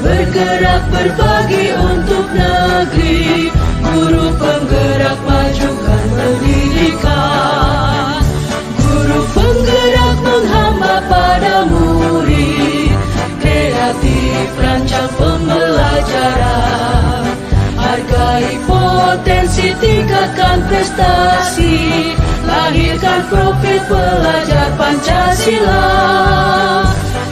bergerak berbagi untuk negeri, guru penggerak majukan pendidikan, guru penggerak menghamba pada murid, kreatif rancang pembelajaran, hargai potensi, tingkatkan prestasi, lahirkan profil pelajar Pancasila.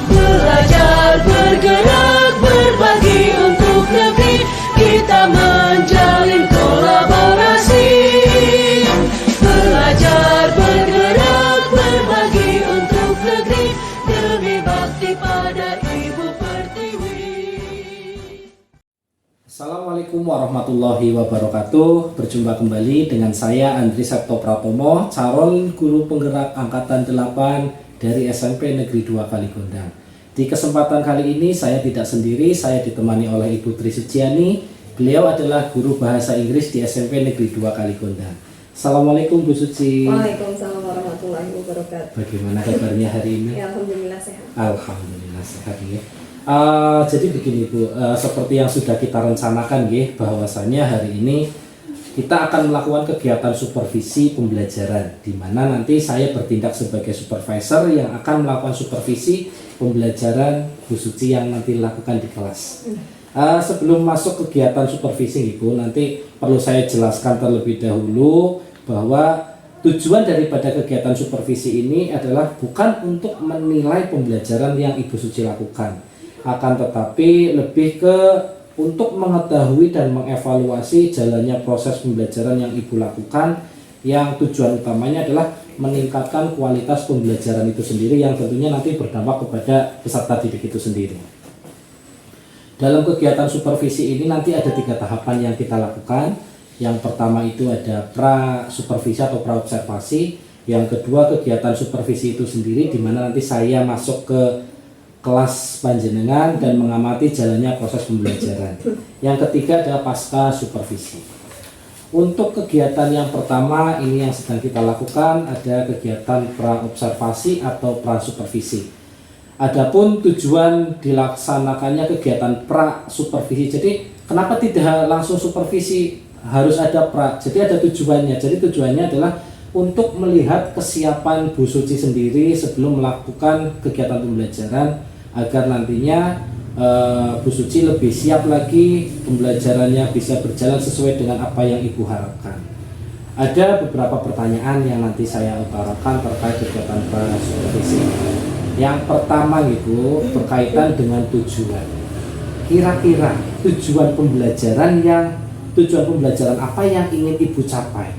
Belajar, bergerak, berbagi untuk negeri, kita menjalin kolaborasi. Belajar, bergerak, berbagi untuk negeri, demi bakti pada Ibu Pertiwi. Assalamualaikum warahmatullahi wabarakatuh. Berjumpa kembali dengan saya Andri Septo Pratomo, calon guru penggerak Angkatan 8 dari SMP Negeri 2 Kaligondang. Di kesempatan kali ini saya tidak sendiri, saya ditemani oleh Ibu Tri Sujiani. Beliau adalah guru bahasa Inggris di SMP Negeri 2 Kaligondang. Assalamualaikum Bu Suci. Waalaikumsalam warahmatullahi wabarakatuh. Bagaimana kabarnya hari ini? Ya, alhamdulillah sehat. Alhamdulillah sehat ya. Jadi begini Bu, seperti yang sudah kita rencanakan ya, bahwasanya hari ini kita akan melakukan kegiatan supervisi pembelajaran, di mana nanti saya bertindak sebagai supervisor yang akan melakukan supervisi pembelajaran Bu Suci yang nanti dilakukan di kelas. Sebelum masuk kegiatan supervisi Ibu, nanti perlu saya jelaskan terlebih dahulu bahwa tujuan daripada kegiatan supervisi ini adalah bukan untuk menilai pembelajaran yang Ibu Suci lakukan, akan tetapi lebih ke untuk mengetahui dan mengevaluasi jalannya proses pembelajaran yang Ibu lakukan, yang tujuan utamanya adalah meningkatkan kualitas pembelajaran itu sendiri, yang tentunya nanti berdampak kepada peserta didik itu sendiri. Dalam kegiatan supervisi ini nanti ada 3 tahapan yang kita lakukan. Yang pertama itu ada pra-supervisi atau pra-observasi. Yang kedua kegiatan supervisi itu sendiri, di mana nanti saya masuk ke kelas panjenengan dan mengamati jalannya proses pembelajaran. Yang ketiga adalah pasca supervisi. Untuk kegiatan yang pertama ini yang sedang kita lakukan ada kegiatan pra-observasi atau pra-supervisi. Adapun tujuan dilaksanakannya kegiatan pra-supervisi. Jadi kenapa tidak langsung supervisi, harus ada pra? Jadi ada tujuannya. Jadi tujuannya adalah untuk melihat kesiapan Bu Suci sendiri sebelum melakukan kegiatan pembelajaran, agar nantinya Bu Suci lebih siap lagi, pembelajarannya bisa berjalan sesuai dengan apa yang Ibu harapkan. Ada beberapa pertanyaan yang nanti saya utarakan terkait kegiatan pra-supervisi. Yang pertama Ibu, berkaitan dengan tujuan. Kira-kira tujuan pembelajaran apa yang ingin Ibu capai?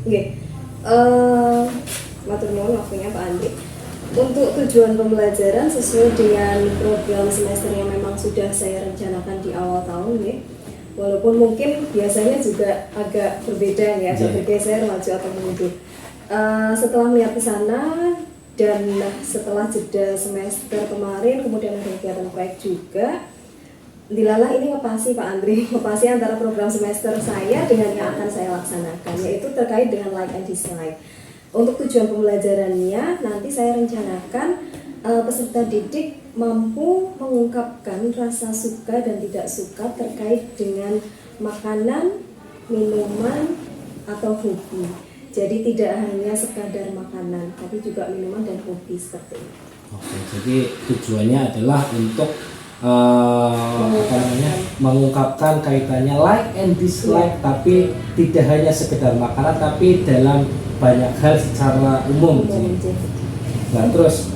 Oke, matur nuwun waktunya Pak Andri. Untuk tujuan pembelajaran sesuai dengan program semester yang memang sudah saya rencanakan di awal tahun ya. Walaupun mungkin biasanya juga agak berbeda ya, agak bergeser maju atau mundur. Setelah melihat ke sana dan setelah jeda semester kemarin, kemudian ada kegiatan proyek juga. Dilalah ini ngepasi Pak Andri, ngepasi antara program semester saya dengan yang akan saya laksanakan, yaitu terkait dengan like and dislike. Untuk tujuan pembelajarannya, nanti saya rencanakan peserta didik mampu mengungkapkan rasa suka dan tidak suka terkait dengan makanan, minuman, atau hobi. Jadi tidak hanya sekadar makanan, tapi juga minuman dan hobi seperti itu. Oke, jadi tujuannya adalah untuk mengungkapkan kaitannya like and dislike, tapi tidak hanya sekedar makanan, tapi dalam banyak hal secara umum. Nah, terus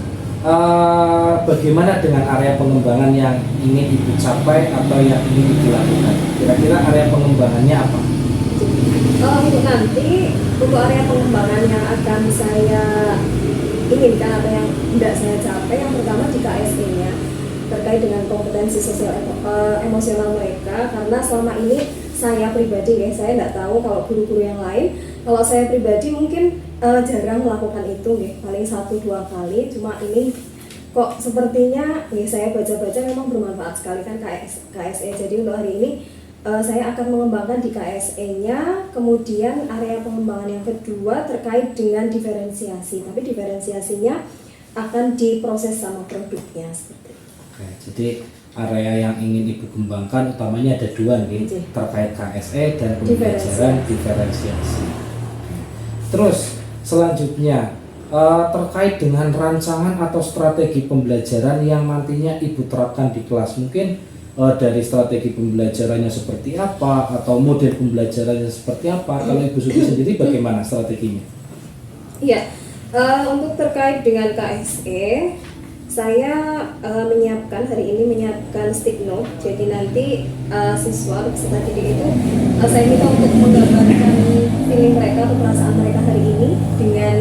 bagaimana dengan area pengembangan yang ingin Ibu capai atau yang ingin Ibu lakukan? Kira-kira area pengembangannya apa? Untuk nanti, untuk area pengembangan yang akan saya inginkan atau yang tidak saya capai, yang pertama di KSE-nya terkait dengan kompetensi sosial emosional mereka, karena selama ini saya pribadi ya, saya tidak tahu kalau guru-guru yang lain. Kalau saya pribadi mungkin jarang melakukan itu ya, paling 1-2 kali. Cuma ini kok sepertinya ya, saya baca-baca memang bermanfaat sekali kan KSE. Jadi untuk hari ini saya akan mengembangkan di KSE-nya. Kemudian area pengembangan yang kedua terkait dengan diferensiasi, tapi diferensiasinya akan diproses sama produknya seperti itu. Oke, jadi area yang ingin Ibu kembangkan utamanya ada dua nih, terkait KSE dan pembelajaran diferensiasi. Terus selanjutnya terkait dengan rancangan atau strategi pembelajaran yang nantinya Ibu terapkan di kelas, mungkin dari strategi pembelajarannya seperti apa atau model pembelajarannya seperti apa. Kalau Ibu Suci sendiri bagaimana strateginya? Iya, untuk terkait dengan KSE, saya hari ini menyiapkan stick note. Jadi nanti siswa atau peserta didik itu saya minta untuk menggambarkan feeling mereka atau perasaan mereka hari ini dengan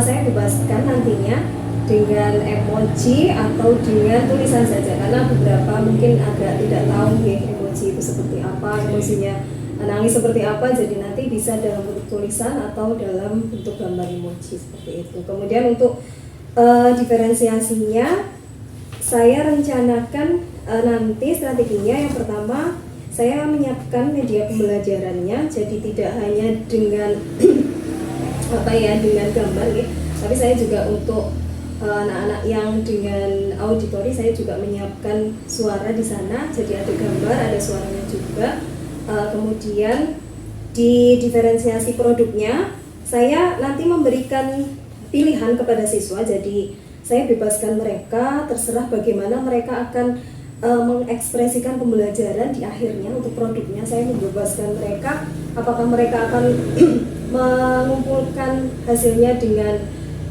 saya bebaskan nantinya dengan emoji atau dengan tulisan saja, karena beberapa mungkin agak tidak tahu ya emoji itu seperti apa, emosinya nangis seperti apa, jadi nanti bisa dalam bentuk tulisan atau dalam bentuk gambar emoji seperti itu. Kemudian untuk diferensiasinya saya rencanakan nanti strateginya yang pertama saya menyiapkan media pembelajarannya, jadi tidak hanya dengan dengan gambar ya, tapi saya juga untuk anak-anak yang dengan auditori saya juga menyiapkan suara di sana, jadi ada gambar, ada suaranya juga. Kemudian di diferensiasi produknya saya nanti memberikan pilihan kepada siswa, jadi saya bebaskan mereka, terserah bagaimana mereka akan mengekspresikan pembelajaran di akhirnya. Untuk produknya saya membebaskan mereka, apakah mereka akan mengumpulkan hasilnya dengan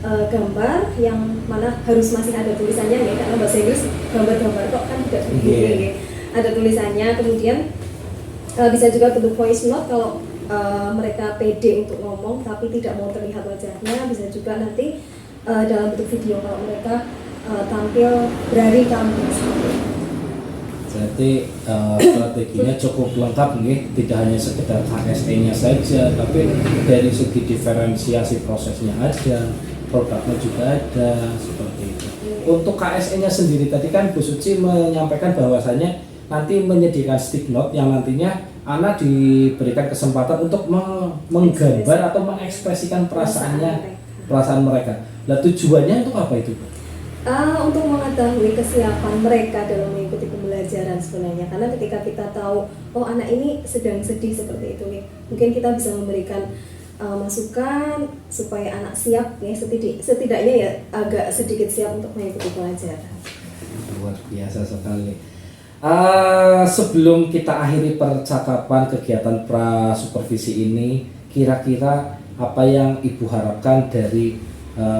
gambar yang mana harus masih ada tulisannya ya, karena bahasa Inggris gambar-gambar kok kan tidak begini, ada tulisannya. Kemudian bisa juga bentuk voice note kalau mereka pede untuk ngomong tapi tidak mau terlihat wajahnya, bisa juga nanti dalam bentuk video kalau mereka tampil berani tampil. Jadi strateginya cukup lengkap nih, tidak hanya sekedar KSE-nya saja, tapi dari segi diferensiasi prosesnya ada, produknya juga ada, seperti itu. Untuk KSE-nya sendiri tadi kan Bu Suci menyampaikan bahwasannya nanti menyediakan stick note yang nantinya anak diberikan kesempatan untuk menggambar atau mengekspresikan perasaan mereka. Nah tujuannya untuk apa itu, Bu? Untuk mengetahui kesiapan mereka dalam mengikuti pembelajaran sebenarnya, karena ketika kita tahu oh anak ini sedang sedih seperti itu nih, mungkin kita bisa memberikan masukan supaya anak siap ya, setidaknya ya agak sedikit siap untuk mengikuti pelajaran. Luar biasa sekali. Sebelum kita akhiri percakapan kegiatan pra-supervisi ini, kira-kira apa yang Ibu harapkan dari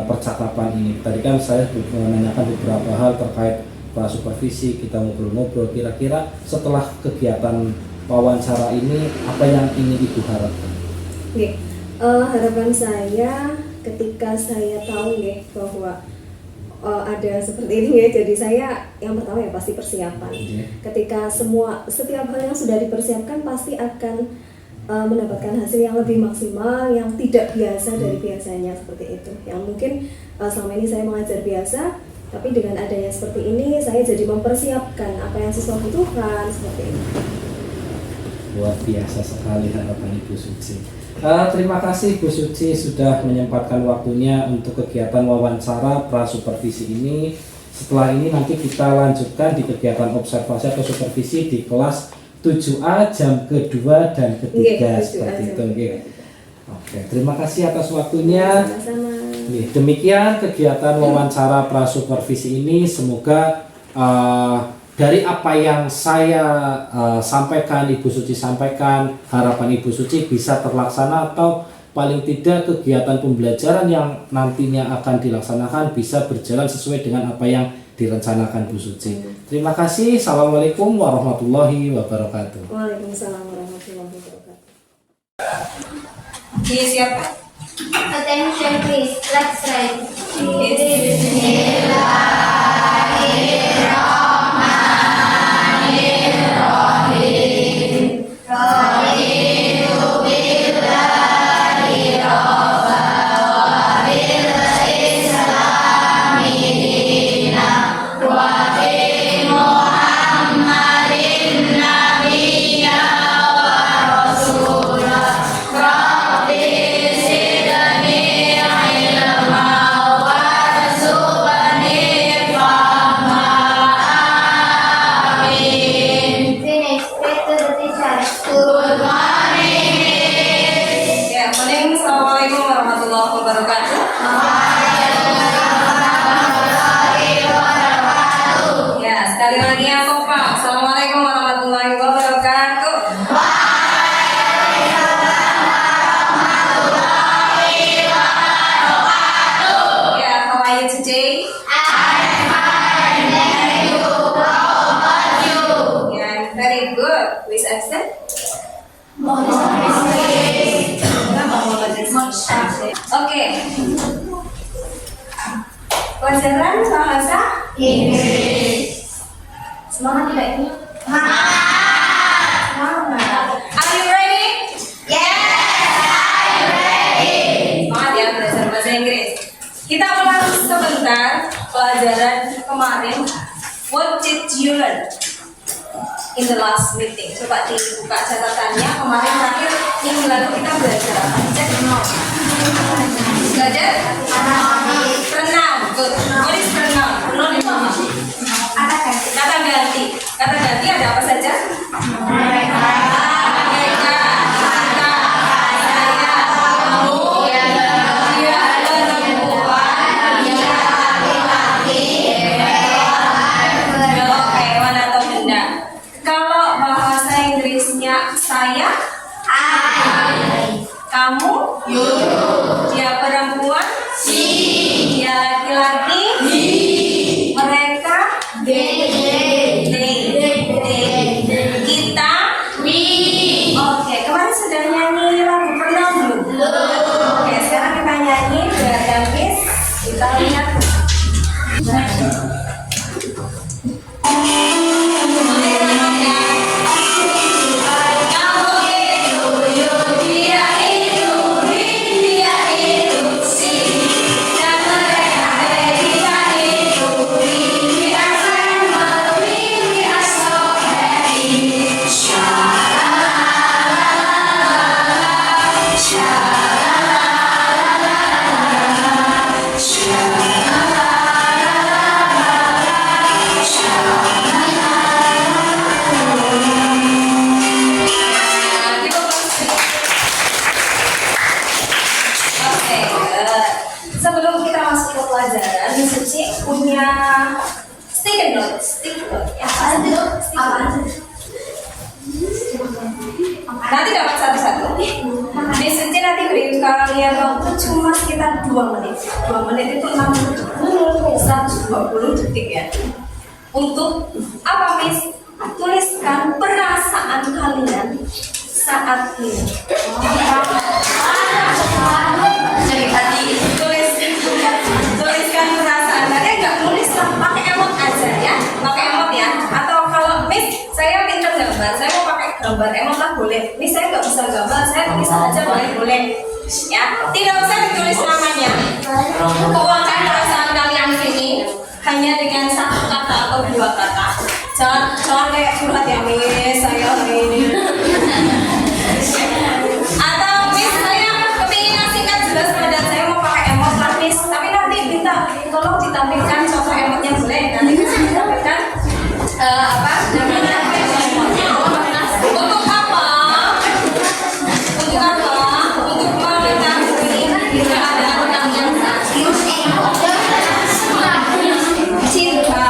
percakapan ini? Tadi kan saya menanyakan beberapa hal terkait pra-supervisi, kita ngobrol-ngobrol. Kira-kira setelah kegiatan wawancara ini, apa yang ingin Ibu harapkan? Oke, harapan saya ketika saya tahu ya bahwa ada seperti ini ya, jadi saya yang pertama ya pasti persiapan. Ketika setiap hal yang sudah dipersiapkan pasti akan mendapatkan hasil yang lebih maksimal, yang tidak biasa dari biasanya seperti itu. Yang mungkin selama ini saya mengajar biasa, tapi dengan adanya seperti ini saya jadi mempersiapkan apa yang siswa butuhkan seperti itu. Luar biasa sekali harapan Ibu Suci. Terima kasih Bu Suci sudah menyempatkan waktunya untuk kegiatan wawancara pra-supervisi ini. Setelah ini nanti kita lanjutkan di kegiatan observasi atau supervisi di kelas 7A jam kedua dan ketiga seperti itu. Oke, terima kasih atas waktunya. Sama-sama. Demikian kegiatan wawancara pra-supervisi ini. Semoga dari apa yang saya sampaikan, Ibu Suci sampaikan, harapan Ibu Suci bisa terlaksana atau paling tidak kegiatan pembelajaran yang nantinya akan dilaksanakan bisa berjalan sesuai dengan apa yang direncanakan Bu Suci. Terima kasih. Assalamualaikum warahmatullahi wabarakatuh. Waalaikumsalam warahmatullahi wabarakatuh. Siapa? Attention please, let's write. Bismillahirrahmanirrahim. who is absent? Oke. Pelajaran bahasa Inggris. Semangat tidak ini? Semangat. Are you ready? Semangat ya belajar bahasa Inggris. Kita ulang sebentar pelajaran kemarin. What did you learn in the last meeting? Coba dibuka catatannya. Kemarin terakhir minggu lalu kita belajar apa? Cek. Belajar? Renang. Good. What is renang? Renang itu apa? Kata ganti. Kata ganti ada apa saja? Mereka, kita, saya, kamu, dia, perempuan, oke, hewan atau benda. Kalau bahasa Inggrisnya saya, kamu, dia perempuan, dia laki-laki, mereka, they, kita, oke, kemarin sudah nyanyi lagu pernah belum? Oke, sekarang kita nyanyi dengan Miss. Kita lihat. Sebelum kita masuk ke pelajaran, Miss Suci punya sticky note ya. Nanti dapat satu-satu. Miss Suci nanti beri kalian waktu cuma sekitar 2 menit. 2 menit itu 120 detik ya. Untuk apa, Miss? Tuliskan perasaan kalian saat ini. Tuliskan perasaan kalian, nggak tulis pakai emot aja ya, pakai emot ya. Atau kalau Miss saya pinter gambar, saya mau pakai gambar emot lah boleh. Miss saya nggak bisa gambar, saya tulisan aja boleh ya. Tidak usah ditulis namanya. Tuangkan perasaan kalian di sini hanya dengan 1 kata atau 2 kata. Jangan kayak surat ya, Miss saya hari ini. Atau Miss saya kepingin singkat jelas padat, saya mau pakai emot lah Miss. Tapi nanti minta tolong ditampilkan contoh emotnya boleh. Nanti bisa ditampilkan apa namanya emotnya. Untuk apa? Untuk mengetahui bila ada orang yang sakit. Cinta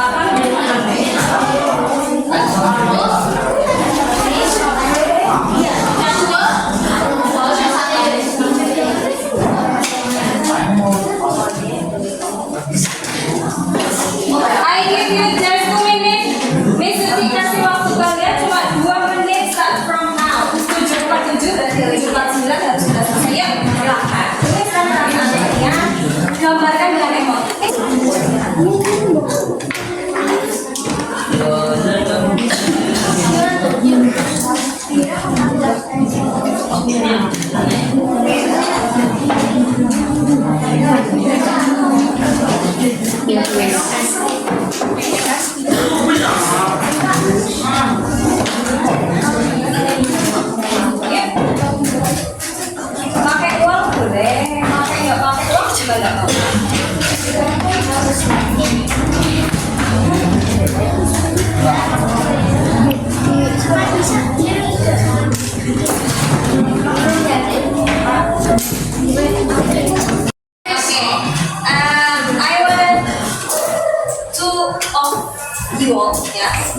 I give you just 2 minutes. Miss Suci kasih waktu kalian cuma 2 menit start from now. 7/7 dari 4/9 harus sudah selesai. Yuk, silahkan. Tuliskan perasaan kalian, gambarkan dengan emot. Pakai uang boleh, nggak pakai uang juga nggak apa-apa.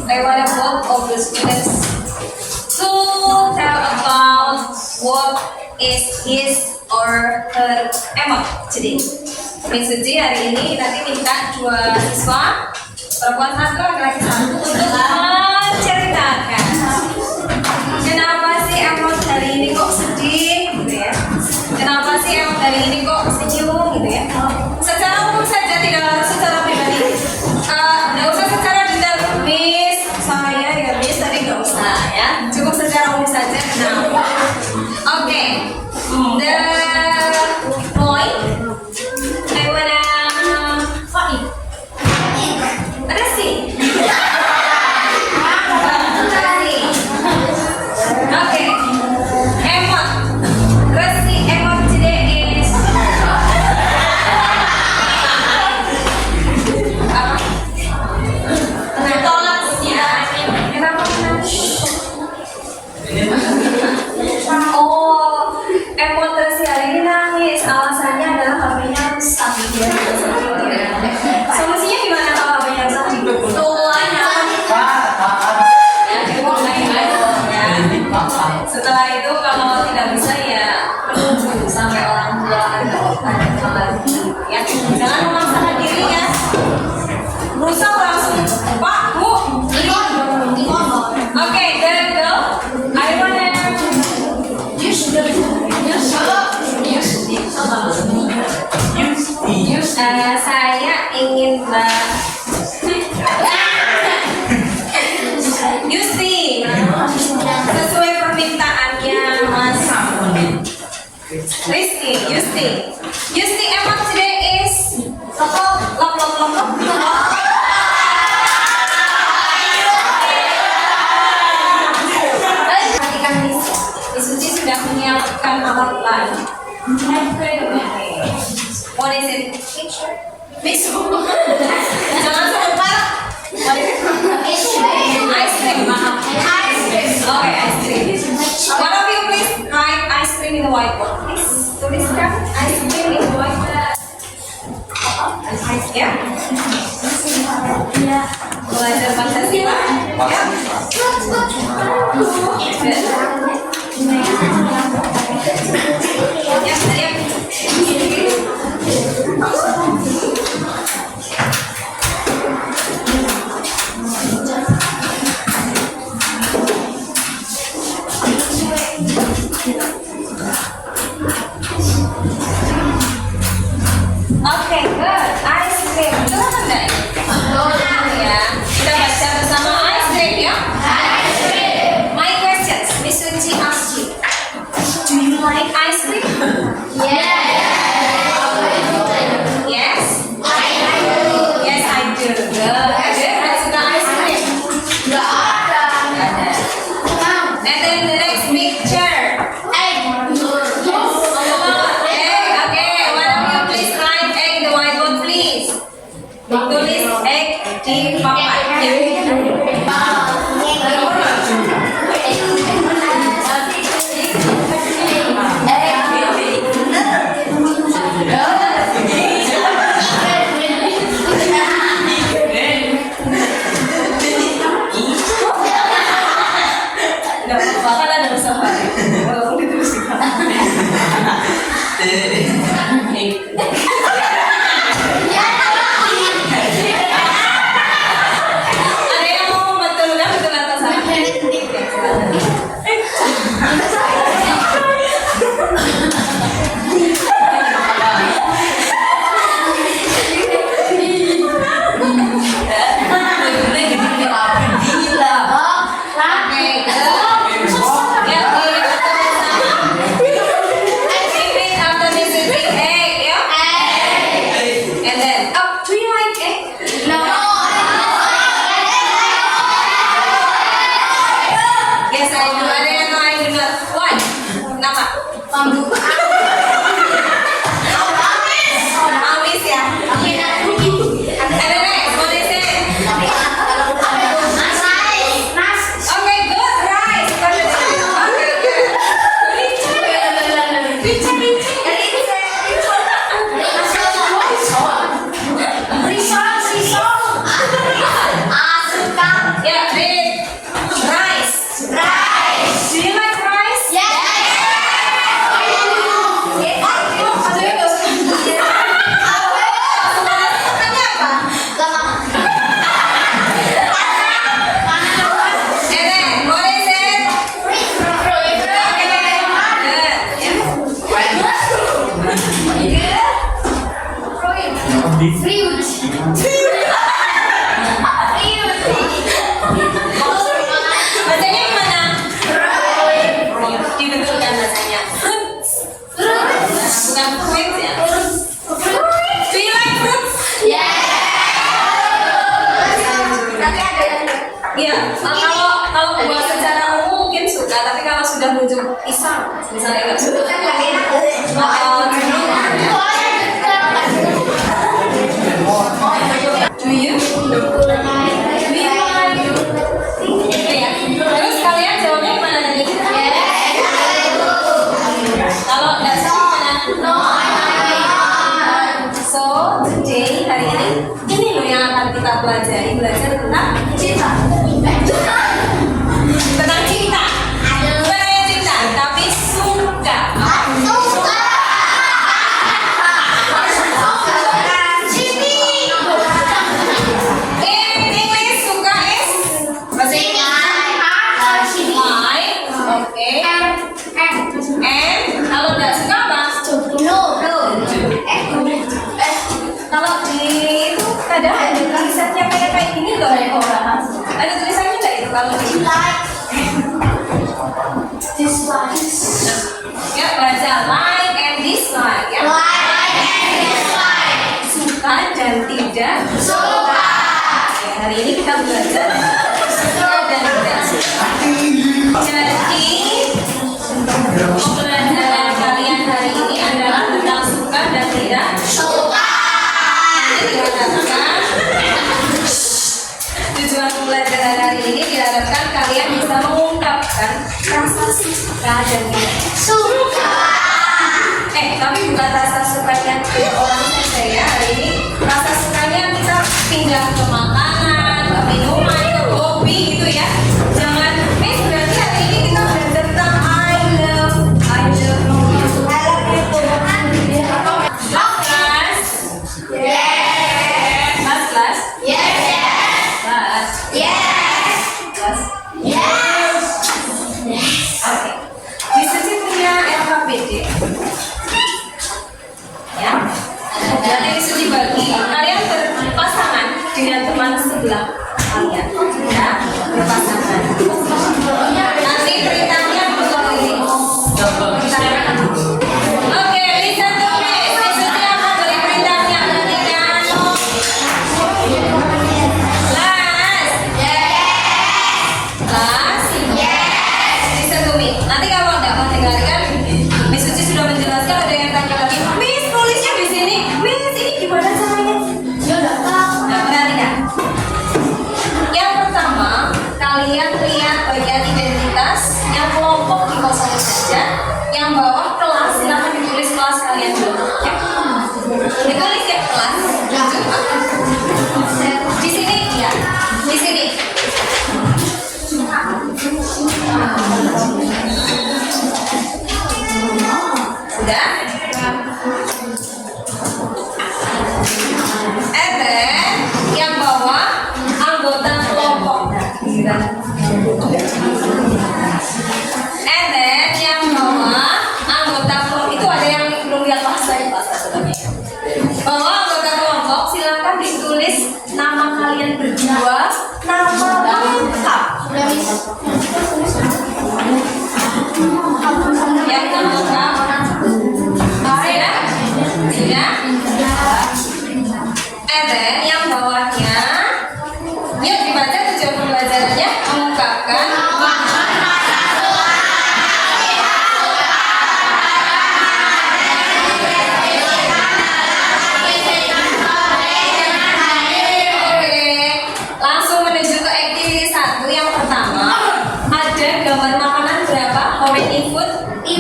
I want both of the students to tell about what is his or her emot today. Miss Suci hari ini nanti minta 2 siswa, perempuan 1, laki-laki 1 untuk menceritakan Yusti. Yusti, emang today is lop. Perhatikan Miss. Miss Suci sudah menyiapkan alat. What is it? Miss. Jangan lupa. What is it? Ice cream. Maaf. Okay, ice cream. One of you please write ice cream in the whiteboard. Please tuliskan ice cream in the whiteboard. Ya. Belajar Pancasila. Ya. Ya. Oke, good. Ice cream. Silakan deh. Ya. Kita baca bersama ice cream ya. Ice cream. My questions. Miss Suci asks you. Do you like ice cream? Yes. Yes, I do. Good. Ada suka ice cream? Nggak ada. And then the next picture. Egg. Okay. One of you please write egg in the whiteboard, please. Tulis egg di papan. Nggak apa-apa, kan ada usaha. Walaupun ditulis di papan. Ada yang mau membetulkan betul atau salah? And then, do you like egg? Yes, I do. Ada yang lain juga. Why? Kenapa? Amis ya. Ada next. What is it? Okay, good. Rice. Okay, good. Yeah, read. Rice. Do you like rice? And then, what is it? Bacanya gimana? Dibetulkan bacanya. Fruits. Bukan fruits ya. Do you like fruits? Iya. Kalau buat secara umum mungkin suka, tapi kalau sudah menuju pisang, misalnya nggak suka. Do you? Iya. Terus kalian jawabnya gimana tadi? Kalau nggak sama gimana? So today hari ini loh yang akan kita pelajari, belajar tentang cinta. Tentang cinta. Bukan hanya cinta, tapi suka. In English, suka is bahasa Inggris. Like, okay. And kalau nggak suka apa? Kalau di itu kadang ada tulisannya kayak gini loh ya orang. Ada tulisannya nggak itu kalau di Dislike. ya baca like and dislike ya. Suka dan tidak Suka. tapi bukan rasa sukanya ke orang saja ya hari ini. Rasa sukanya kita pindah ke makanan, ke minuman, ke hobi gitu ya. Jangan, Miss, berarti hari ini kita belajar tentang I love Mas Yes. kelas Yes. kelas Yes. kelas Yes. Oke, Miss Suci punya LKPD ya. Nanti Miss Suci bagi kalian berpasangan dengan teman sebelah kalian ya, berpasangan. Nanti perintahnya begini. Oke, listen to me. Miss Suci akan beri perintahnya, perhatikan. Kelas listen to me. Nanti kalau nggak mau dengarkan, Miss Suci sudah menjelaskan, ada yang tanya lagi, Miss tulisnya di sini, Miss ini gimana caranya? Ya udah tahu. Nah, perhatikan. Yang pertama, kalian lihat bagian identitas, yang kelompok dikosongin saja, yang bawah kelas silahkan ditulis kelas kalian dulu. Ya. Ditulis ya kelas. Di sini ya, di sini. Udah? Yang bawah anggota kelompok. Yang bawah anggota kelompok itu ada yang belum lihat bahasa sebenarnya. Bawah anggota kelompok silakan ditulis nama kalian berdua, nama lengkap. Yang lengkap. Sudah? Yang bawahnya, yuk dibaca tujuan pembelajarannya, mengungkapkan langsung menuju ke activity 1. Yang pertama, ada gambar makanan berapa? Comment input 5.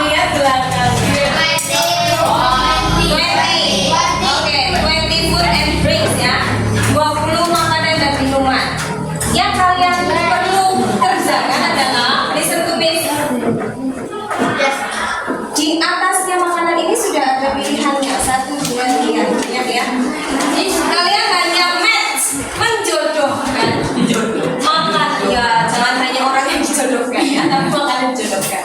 Lihat belakang. 20 food and drinks ya. 20 makanan dan minuman. Yang kalian perlu kerjakan adalah listen to me. Di atasnya makanan ini sudah ada pilihannya 1, 2, 3. Ingat ya. Kalian hanya match, menjodohkan. Makan ya, jangan hanya orang yang dijodohkan ya, tapi makanan dijodohkan.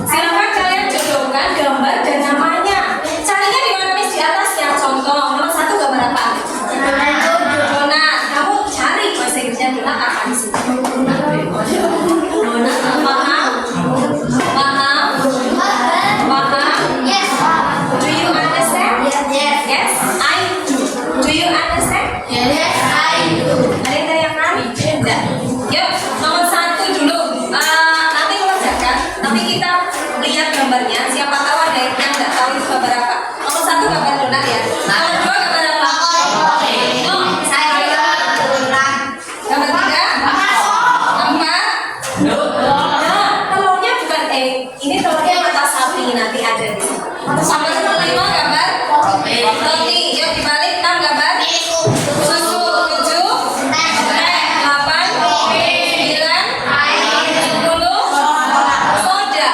Silakan kalian jodohkan gambar dan namanya. Carinya di mana, Miss? Di atasnya. Contoh, nomor 1 gambar apa? Donat. Kamu cari bahasa Inggrisnya donat apa di sini? Donat. Paham? Paham? Paham? Yes. Do you understand? Yes. Yes, I do. Do you understand? Yes, I do. Ada yang tanyakan? Tidak. Yuk, nomor 1 dulu. Nanti mengerjakan, tapi kita lihat gambarnya. Siapa tahu ada yang nggak tahu itu gambar apa. Nomor 1 gambar donat ya. Nomor 2 gambar apa? No, Saya donat. gambar 3? 4? Nah, telurnya bukan egg. Ini telurnya mata sapi nanti ada di sini. Nomor 5 gambar roti. Yuk dibalik 6 gambar susu. 7 teh. 8 9 10 soda.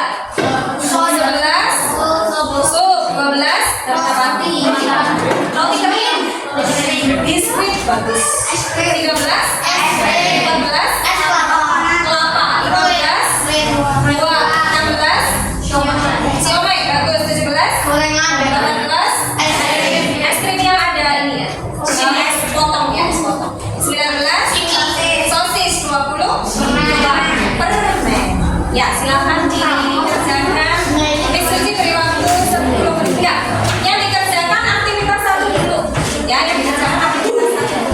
11 sup. 12 roti kering. Biskuit bagus. 13 14 kelapa. 15 2 16 siomay bagus. 17 18 es krim yang ada ini ya. Ini es potong ya, es potong. 19 sosis. 20 permen. Ya, silakan dikerjakan. Miss Suci beri waktu 10 menit. Enggak. Yang dikerjakan aktivitas 1 dulu. Ya, yang dikerjakan aktivitas 1.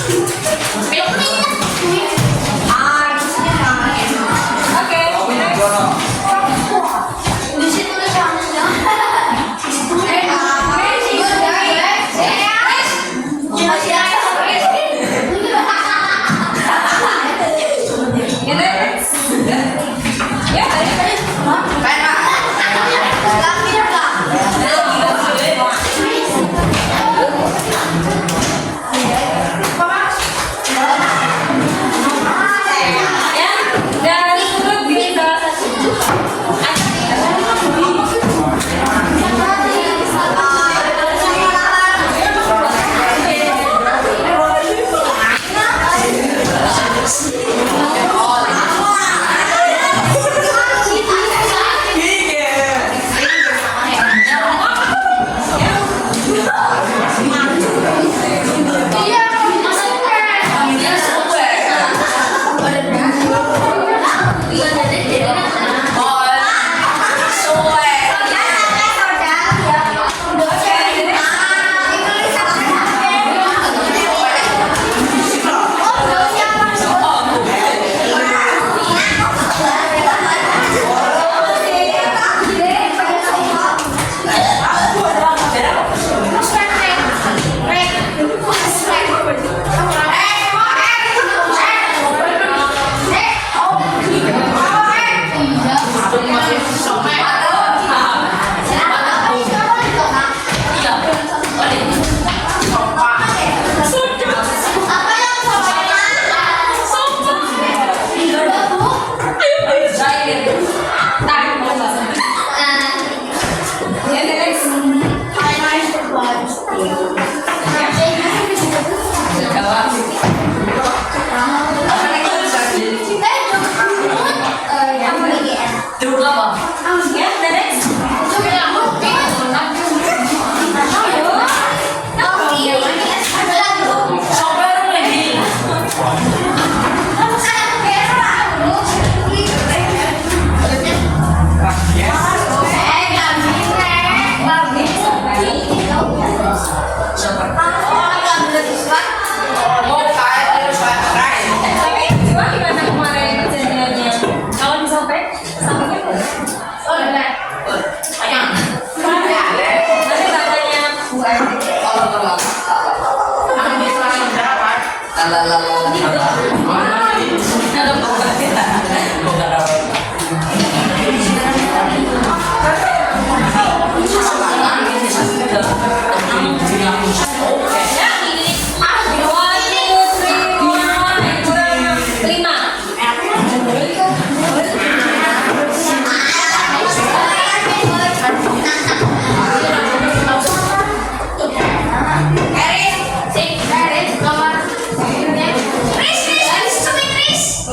Oke, Di situ dan turut bikin salah satu. Chris,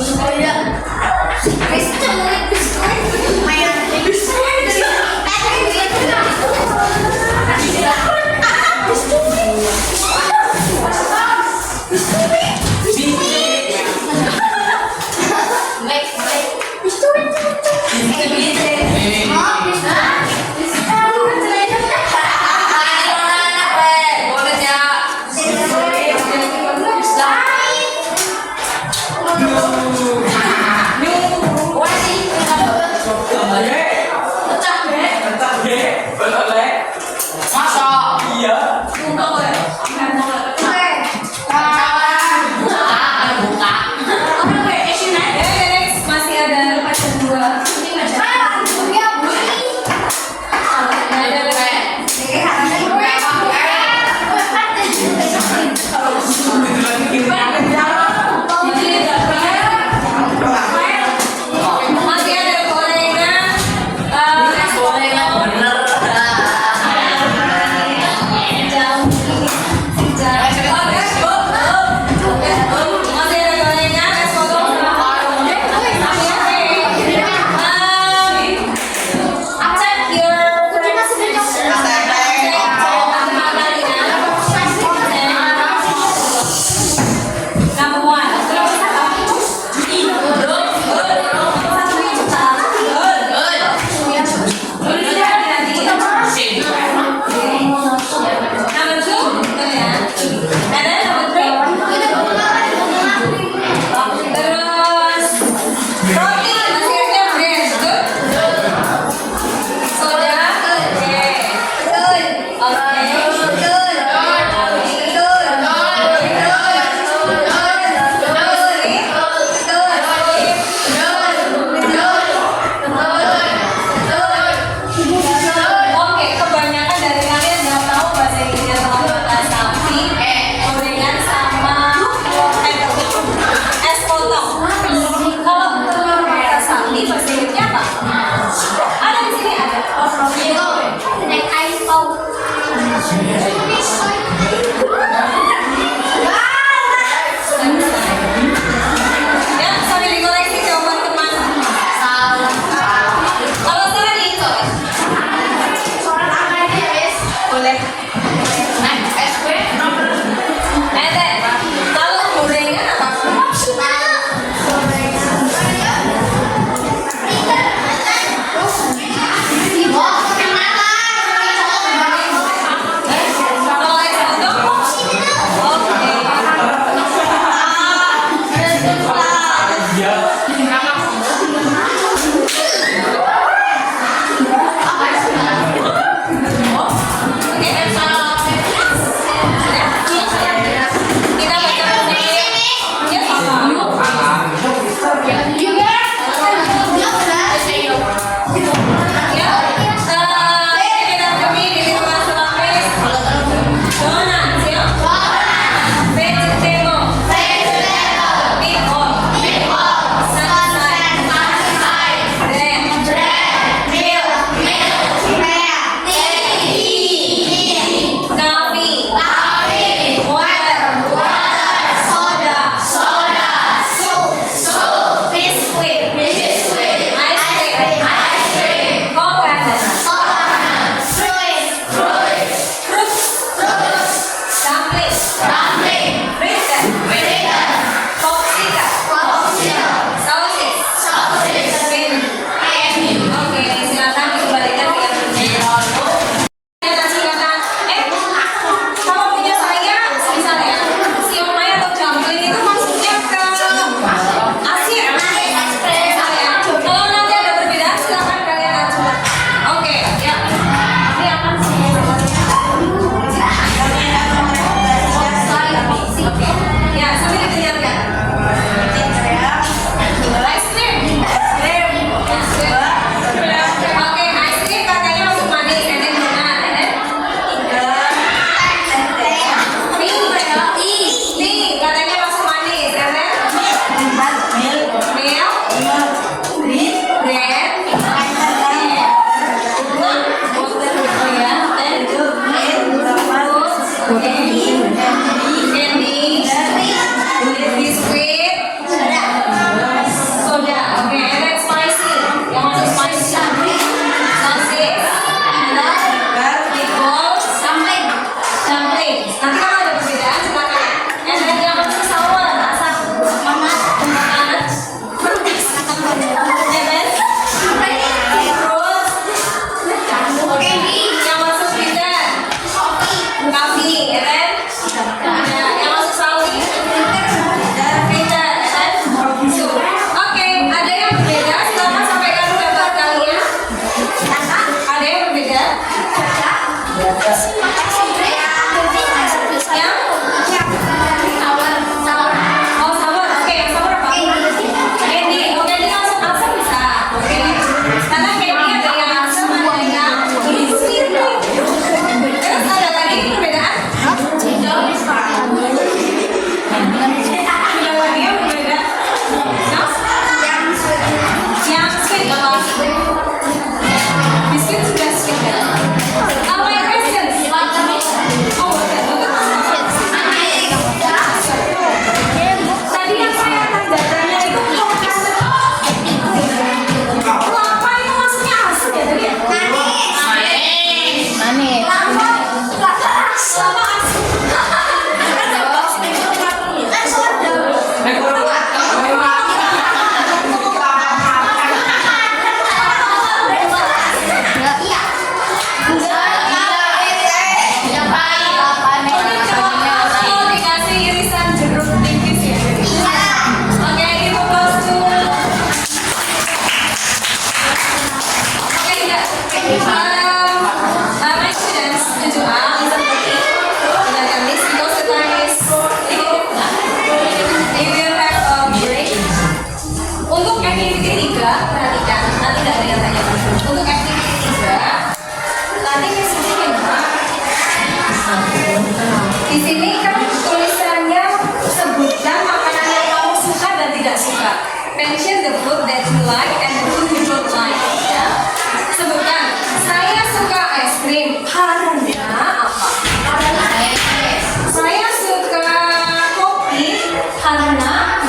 karena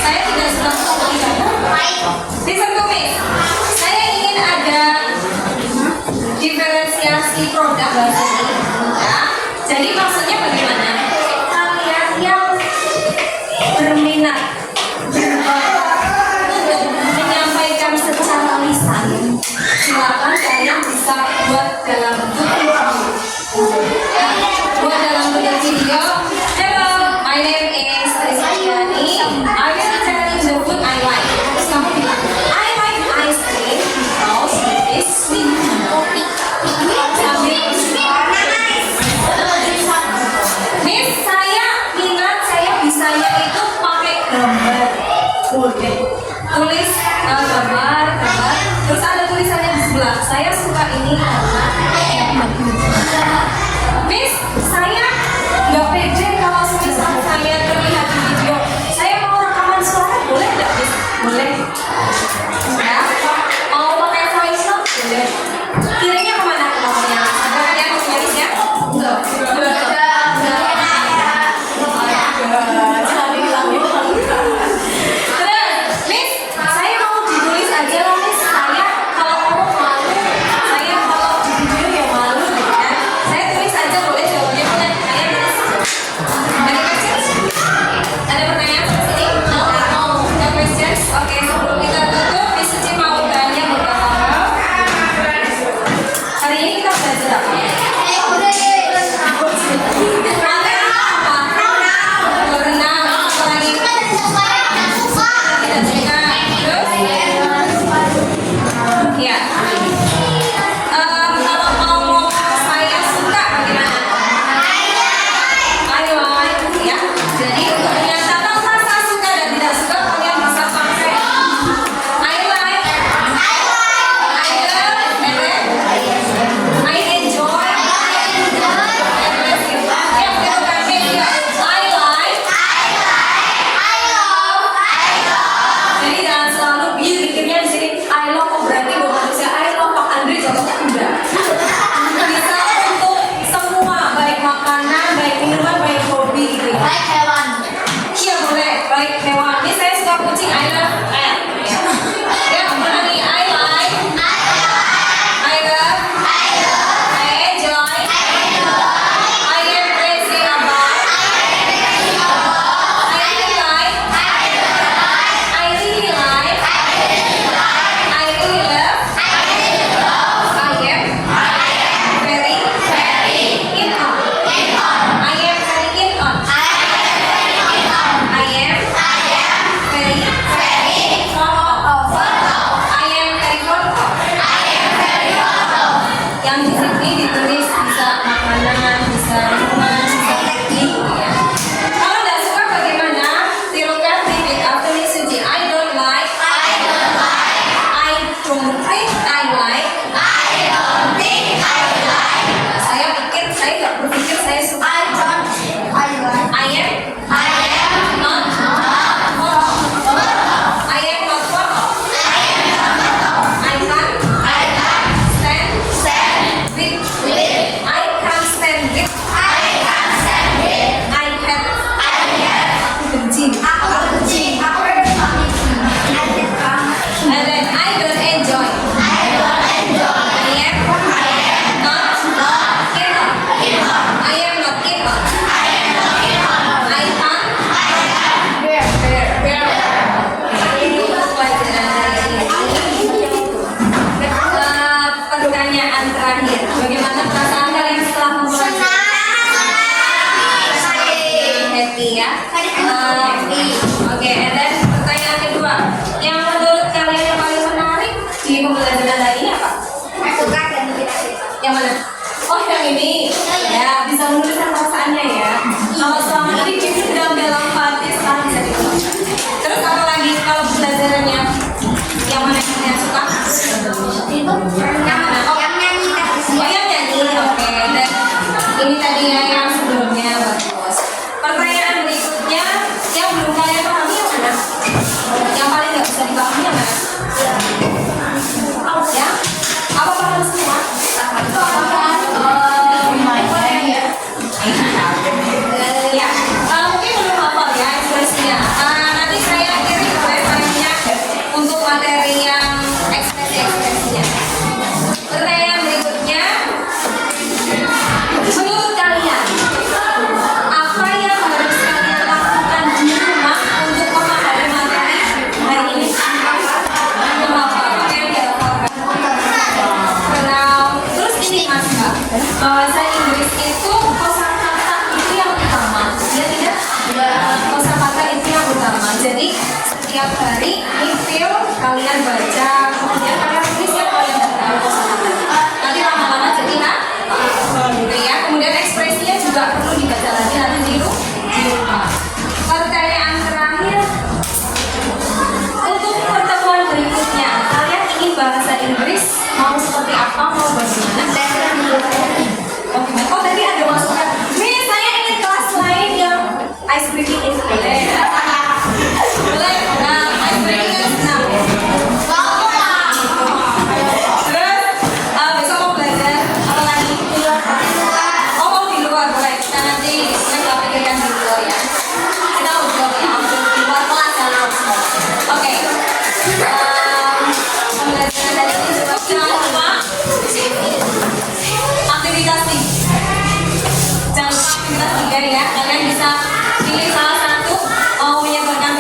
saya tidak suka kopi. Listen to me. Saya ingin ada diferensiasi produk bahasa ini. Ya. Jadi maksudnya bagaimana? Kalian yang berminat menyampaikan secara lisan, silakan kalian bisa buat dalam bentuk video. Hello, my name is Rizkyani. I will tell you the food I like. Terus kamu bilang, I like ice cream because it is sweet. Miss, saya minat, saya bisanya itu pakai gambar. Tulis gambar. Terus ada tulisannya di sebelah. Saya suka ini karena Miss, saya nggak pede kalau semisal saya terlihat di video. Saya mau rekaman suara, boleh nggak, Miss? Boleh. Ya. Mau pakai voice note? Boleh. Kiranya kemana kemauannya? Ada yang mau tulisnya? Enggak. Terus, Miss, saya mau ditulis aja loh, Miss. Saya kalau mau malu, saya kalau di video ya malu, ya. Saya tulis aja boleh, jawabannya boleh. Saya tulis. Ada questions? Ada pertanyaan sampai sini? No. No questions? Oke, sebelum kita tutup, Miss Suci mau tanya beberapa hal. Hari ini kita belajar apa? Berenang, apa lagi? Tidak suka. Terus? Ya. Kalau ngomong saya suka bagaimana? I like, ya. Jadi untuk menyatakan rasa suka dan tidak suka kalian bisa pakai I like, I love, and then I enjoy. Yang kita pakai juga I like. Jadi jangan selalu pikirnya di sini I love kok berarti buat manusia I love Pak Andri contohnya enggak. Bisa untuk semua baik makanan, baik minuman, baik hobi gitu ya. Iya boleh, baik hewan. Ini saya suka kucing I love cat. Ya ulangi I like, I love, I enjoy, I am crazy about, I really like, I really like, I really love, I am very keen on. I am very keen on. I am very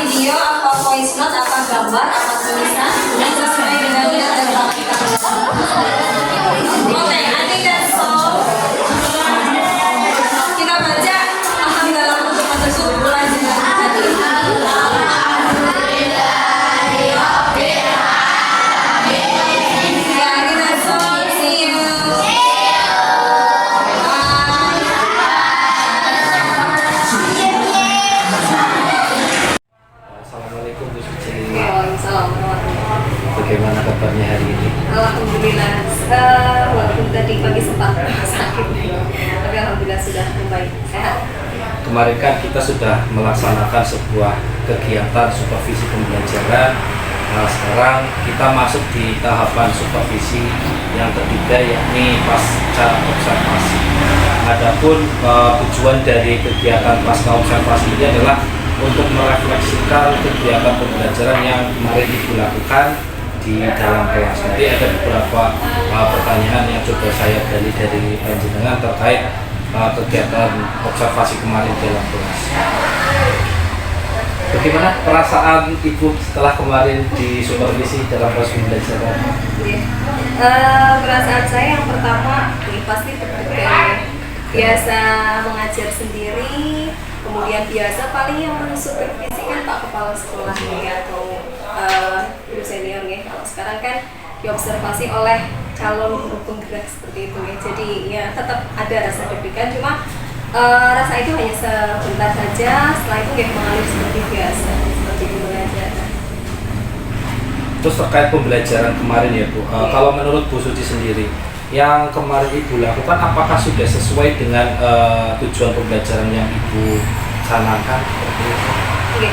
video, apa voice note, apa gambar, apa tulisan yang sesuai dengan minat dan bakat kita. Oke, I think that's all. Kita baca alhamdulillah untuk bersyukur dengan hati. Ya, kita all see you. Assalamualaikum Bu Suci. Waalaikumsalam warahmatullahi wabarakatuh. Bagaimana kabarnya hari ini? Alhamdulillah, walaupun tadi pagi sempat sakit, tapi alhamdulillah sudah membaik, sehat. Kemarin kan kita sudah melaksanakan sebuah kegiatan supervisi pembelajaran. Nah, sekarang kita masuk di tahapan supervisi yang ketiga, yakni pasca observasi. Adapun tujuan dari kegiatan pasca observasi ini adalah untuk merefleksikan kegiatan pembelajaran yang kemarin dilakukan di dalam kelas. Nanti ada beberapa pertanyaan yang coba saya gali dari panjenengan terkait kegiatan observasi kemarin dalam kelas. Bagaimana perasaan Ibu setelah kemarin di supervisi dalam proses pembelajaran? Perasaan saya yang pertama, ini pasti deg-degan. Biasa mengajar sendiri, kemudian biasa paling yang mensupervisi kan Pak Kepala Sekolah ya, atau guru senior ya. Kalau sekarang kan diobservasi oleh calon guru penggerak seperti itu ya. Jadi ya tetap ada rasa deg-degan, cuma rasa itu hanya sebentar saja. Setelah itu ya mengalir seperti biasa, seperti pembelajaran. Terus terkait pembelajaran kemarin ya Bu, kalau menurut Bu Suci sendiri, yang kemarin Ibu lakukan apakah sudah sesuai dengan tujuan pembelajaran yang Ibu canangkan? Oke,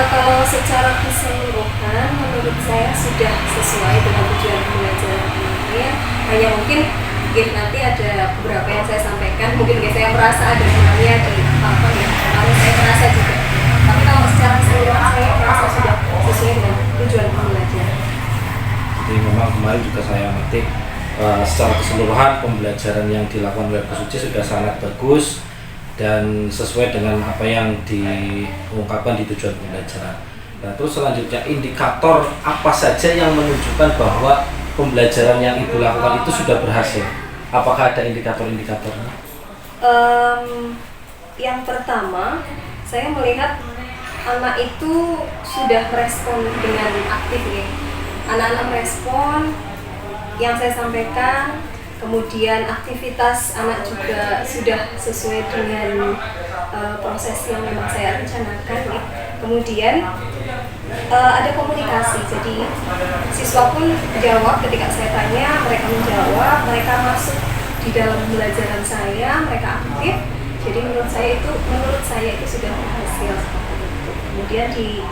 kalau secara keseluruhan menurut saya sudah sesuai dengan tujuan pembelajaran ini. Hanya mungkin nanti ada beberapa yang saya sampaikan, mungkin saya merasa ada kurangnya di apa ya, kalau saya merasa juga. Tapi kalau secara keseluruhan saya merasa sudah sesuai dengan tujuan pembelajaran. Jadi memang kemarin juga saya amati secara keseluruhan pembelajaran yang dilakukan oleh Bu Suci sudah sangat bagus dan sesuai dengan apa yang diungkapkan di tujuan pembelajaran. Nah, terus selanjutnya indikator apa saja yang menunjukkan bahwa pembelajaran yang Ibu lakukan itu sudah berhasil? Apakah ada indikator-indikatornya? Yang pertama, saya melihat anak itu sudah merespon dengan aktif ya. Anak-anak merespon yang saya sampaikan, kemudian aktivitas anak juga sudah sesuai dengan proses yang memang saya rencanakan ya. Kemudian ada komunikasi, jadi siswa pun jawab ketika saya tanya, mereka menjawab, mereka masuk di dalam pembelajaran saya, mereka aktif. Jadi menurut saya itu sudah berhasil. Kemudian di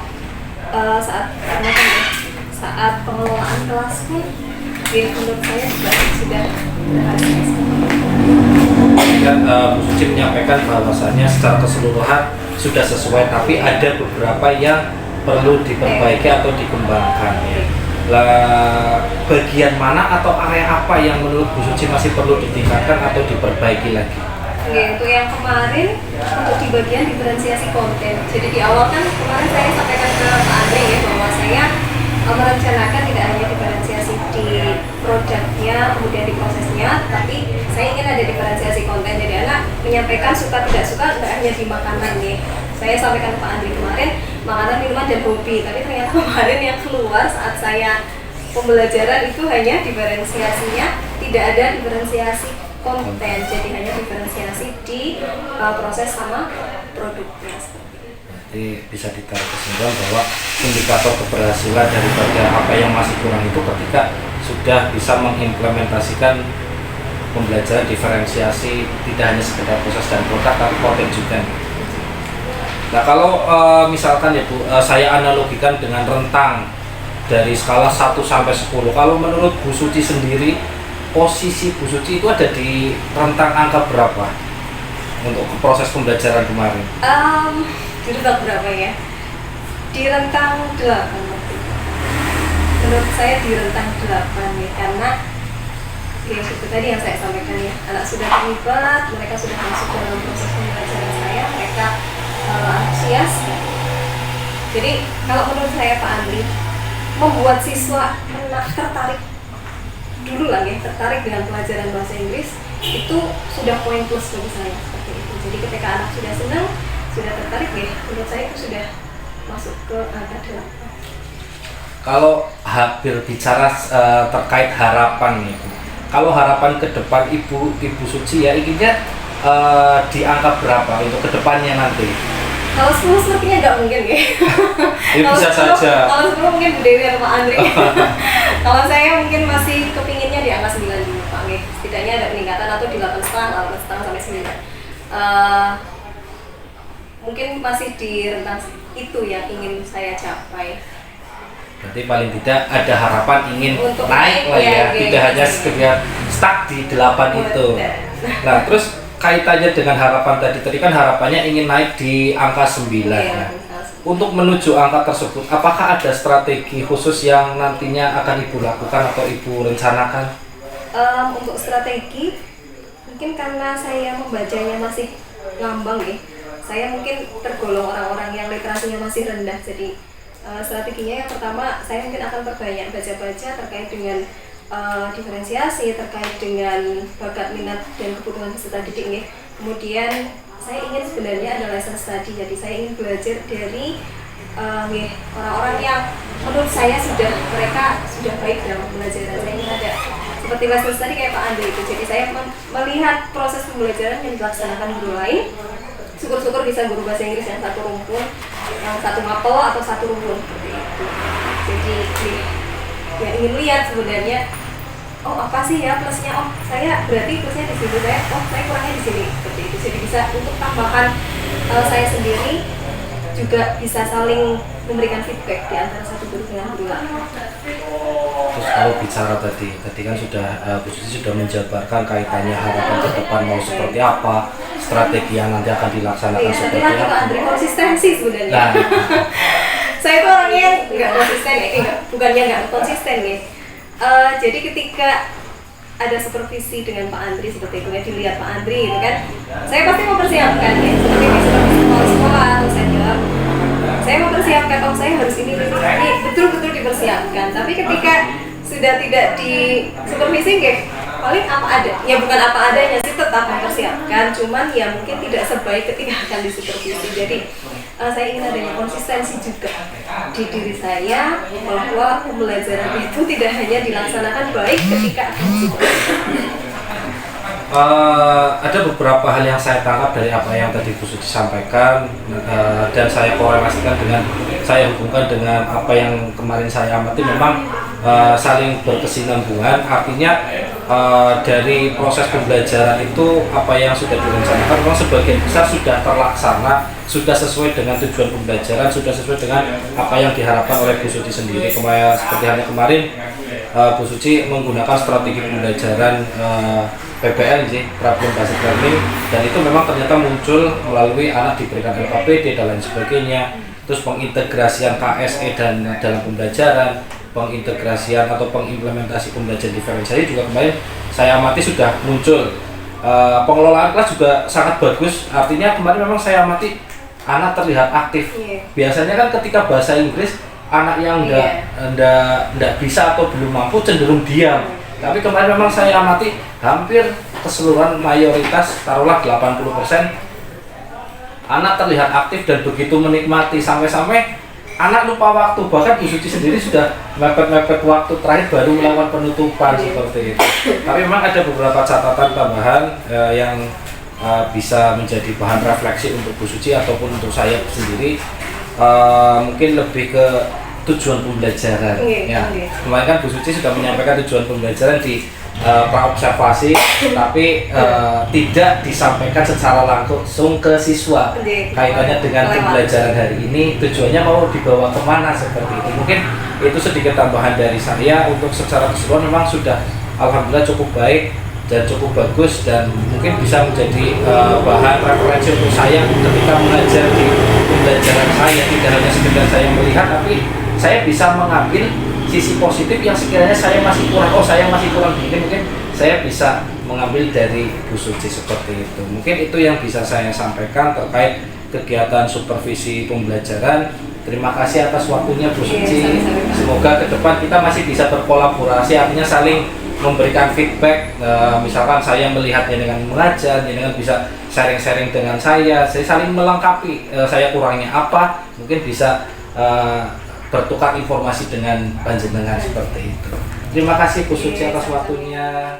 saat pengelolaan kelas pun menurut saya juga sudah berhasil. Dan Bu Suci menyampaikan bahwasannya secara keseluruhan sudah sesuai, tapi ada beberapa yang perlu diperbaiki atau dikembangkan ya. Lah, bagian mana atau area apa yang menurut Bu Suci masih perlu ditingkatkan atau diperbaiki lagi? Oke, untuk yang kemarin untuk di bagian diferensiasi konten. Jadi di awal kan kemarin saya sampaikan ke Pak Andre ya bahwa saya merencanakan tidak hanya diferensiasi di produknya, kemudian di prosesnya, tapi saya ingin ada diferensiasi konten. Jadi anak menyampaikan suka tidak suka tidak hanya di makanan nih. Saya sampaikan ke Pak Andri kemarin makanan, minuman, dan hobi. Tapi ternyata kemarin yang keluar saat saya pembelajaran itu hanya diferensiasinya, tidak ada diferensiasi konten. Jadi hanya diferensiasi di proses sama produknya. Jadi bisa ditarik kesimpulan bahwa indikator keberhasilan daripada apa yang masih kurang itu ketika sudah bisa mengimplementasikan pembelajaran diferensiasi, tidak hanya sekedar proses dan produk tapi konten juga. Nah kalau misalkan ya Bu, saya analogikan dengan rentang dari skala 1 sampai 10. Kalau menurut Bu Suci sendiri, posisi Bu Suci itu ada di rentang angka berapa untuk proses pembelajaran kemarin? Di rentang berapa ya? Di rentang 8 waktu itu. Menurut saya di rentang 8 ya, karena ya itu tadi yang saya sampaikan ya, anak sudah terlibat, mereka sudah masuk dalam proses pembelajaran saya, mereka antusias. Jadi kalau menurut saya Pak Andri membuat siswa tertarik dulu lah ya, tertarik dengan pelajaran bahasa Inggris itu sudah poin plus bagi saya seperti itu. Jadi ketika anak sudah senang, sudah tertarik ya, menurut saya itu sudah masuk ke angka 8. Kalau berbicara terkait harapan nih, Bu. Kalau harapan ke depan Ibu Suci ya inginnya di angka berapa untuk kedepannya nanti? Kalau 10 sepertinya nggak mungkin ya. Ya, bisa saja. Kalau 10 mungkin Bu Dewi atau Pak Andri. Kalau saya mungkin masih kepinginnya di angka 9 dulu Pak. Setidaknya ada peningkatan atau di 8,5 sampai 9. Mungkin masih di rentang itu yang ingin saya capai. Berarti paling tidak ada harapan ingin Untuk naik lah ya, tidak hanya sekedar stuck di 8 itu. Nah, terus kaitannya dengan harapan tadi kan harapannya ingin naik di angka 9. Nah, untuk menuju angka tersebut, apakah ada strategi khusus yang nantinya akan Ibu lakukan atau Ibu rencanakan? Untuk strategi, mungkin karena saya membacanya masih ngambang ya, saya mungkin tergolong orang-orang yang literasinya masih rendah. Jadi strateginya yang pertama, saya mungkin akan perbanyak baca-baca terkait dengan diferensiasi, terkait dengan bakat, minat, dan kebutuhan peserta didik ya. Kemudian saya ingin sebenarnya ada lesson study, jadi saya ingin belajar dari orang-orang yang menurut saya mereka sudah baik dalam pembelajaran. Saya ingin ada seperti lesson study kayak Pak Andri itu. Jadi saya melihat proses pembelajaran yang dilaksanakan guru lain. Syukur-syukur bisa guru bahasa Inggris yang satu rumpun, yang satu mapel atau satu rumpun seperti itu. Jadi ya ingin lihat sebenarnya, oh apa sih ya plusnya, oh saya berarti plusnya di sini, saya kurangnya di sini seperti itu. Jadi bisa untuk tambahan saya sendiri juga bisa saling memberikan feedback di antara satu guru dengan guru lain. Terus kalau bicara tadi kan sudah Bu Suci sudah menjabarkan kaitannya harapan ke depan mau seperti apa, strategi yang nanti akan dilaksanakan seperti Hati-hati Pak apa. Andri, konsistensi sebenarnya. Nah, Saya itu orangnya yang nggak konsisten ya, bukannya nggak konsisten ya. Jadi ketika ada supervisi dengan Pak Andri seperti itu ya, dilihat Pak Andri gitu kan, saya pasti mempersiapkan ya, seperti di supervisi sekolah atau saya jawab, saya mempersiapkan, oh saya harus ini betul-betul dipersiapkan. Tapi ketika sudah tidak di supervisi kayak paling apa ada, ya bukan apa adanya sih, tetap mempersiapkan, cuman ya mungkin tidak sebaik ketika akan disupervisi. Jadi saya ingin adanya konsistensi juga di diri saya bahwa pembelajaran itu tidak hanya dilaksanakan baik ketika akan disupervisi. Ada beberapa hal yang saya tangkap dari apa yang tadi Bu Suci sampaikan, dan saya korelasikan saya hubungkan dengan apa yang kemarin saya amati. Memang saling berkesinambungan, artinya dari proses pembelajaran itu apa yang sudah direncanakan memang sebagian besar sudah terlaksana, sudah sesuai dengan tujuan pembelajaran, sudah sesuai dengan apa yang diharapkan oleh Bu Suci sendiri. Seperti halnya kemarin Bu Suci menggunakan strategi pembelajaran PBL sih, problem based learning, dan itu memang ternyata muncul melalui anak diberikan LKPD dan lain sebagainya. Terus pengintegrasian KSE dan dalam pembelajaran, pengintegrasian atau pengimplementasi pembelajaran diferensiasi juga kemarin saya amati sudah muncul. Pengelolaan kelas juga sangat bagus, artinya kemarin memang saya amati anak terlihat aktif. Biasanya kan ketika bahasa Inggris anak yang enggak bisa atau belum mampu cenderung diam. Tapi kemarin memang saya amati hampir keseluruhan mayoritas, taruhlah 80%, anak terlihat aktif dan begitu menikmati, sampai-sampai anak lupa waktu. Bahkan Bu Suci sendiri sudah mepet-mepet waktu terakhir baru melakukan penutupan seperti itu. Tapi memang ada beberapa catatan tambahan yang bisa menjadi bahan refleksi untuk Bu Suci ataupun untuk saya sendiri. Mungkin lebih ke tujuan pembelajaran. Kemarin kan Bu Suci sudah menyampaikan tujuan pembelajaran di praobservasi, tapi tidak disampaikan secara langsung ke siswa. Kaitannya dengan pembelajaran hari ini, tujuannya mau dibawa kemana seperti itu. Mungkin itu sedikit tambahan dari saya. Untuk secara keseluruhan memang sudah alhamdulillah cukup baik dan cukup bagus, dan mungkin bisa menjadi bahan referensi untuk saya ketika mengajar di pembelajaran saya. Tidak hanya sekedar saya melihat, tapi saya bisa mengambil sisi positif yang sekiranya saya masih kurang, saya masih kurang begini, mungkin saya bisa mengambil dari Bu Suci seperti itu. Mungkin itu yang bisa saya sampaikan terkait kegiatan supervisi pembelajaran Terima kasih atas waktunya Bu Iya, Suci. sama-sama. Semoga ke depan kita masih bisa berkolaborasi, artinya saling memberikan feedback. Misalkan saya melihatnya dengan mengajar, dengan bisa sharing-sharing dengan saya saling melengkapi. Saya kurangnya apa, mungkin bisa bertukar informasi dengan panjenengan seperti itu. Terima kasih Bu Suci atas waktunya.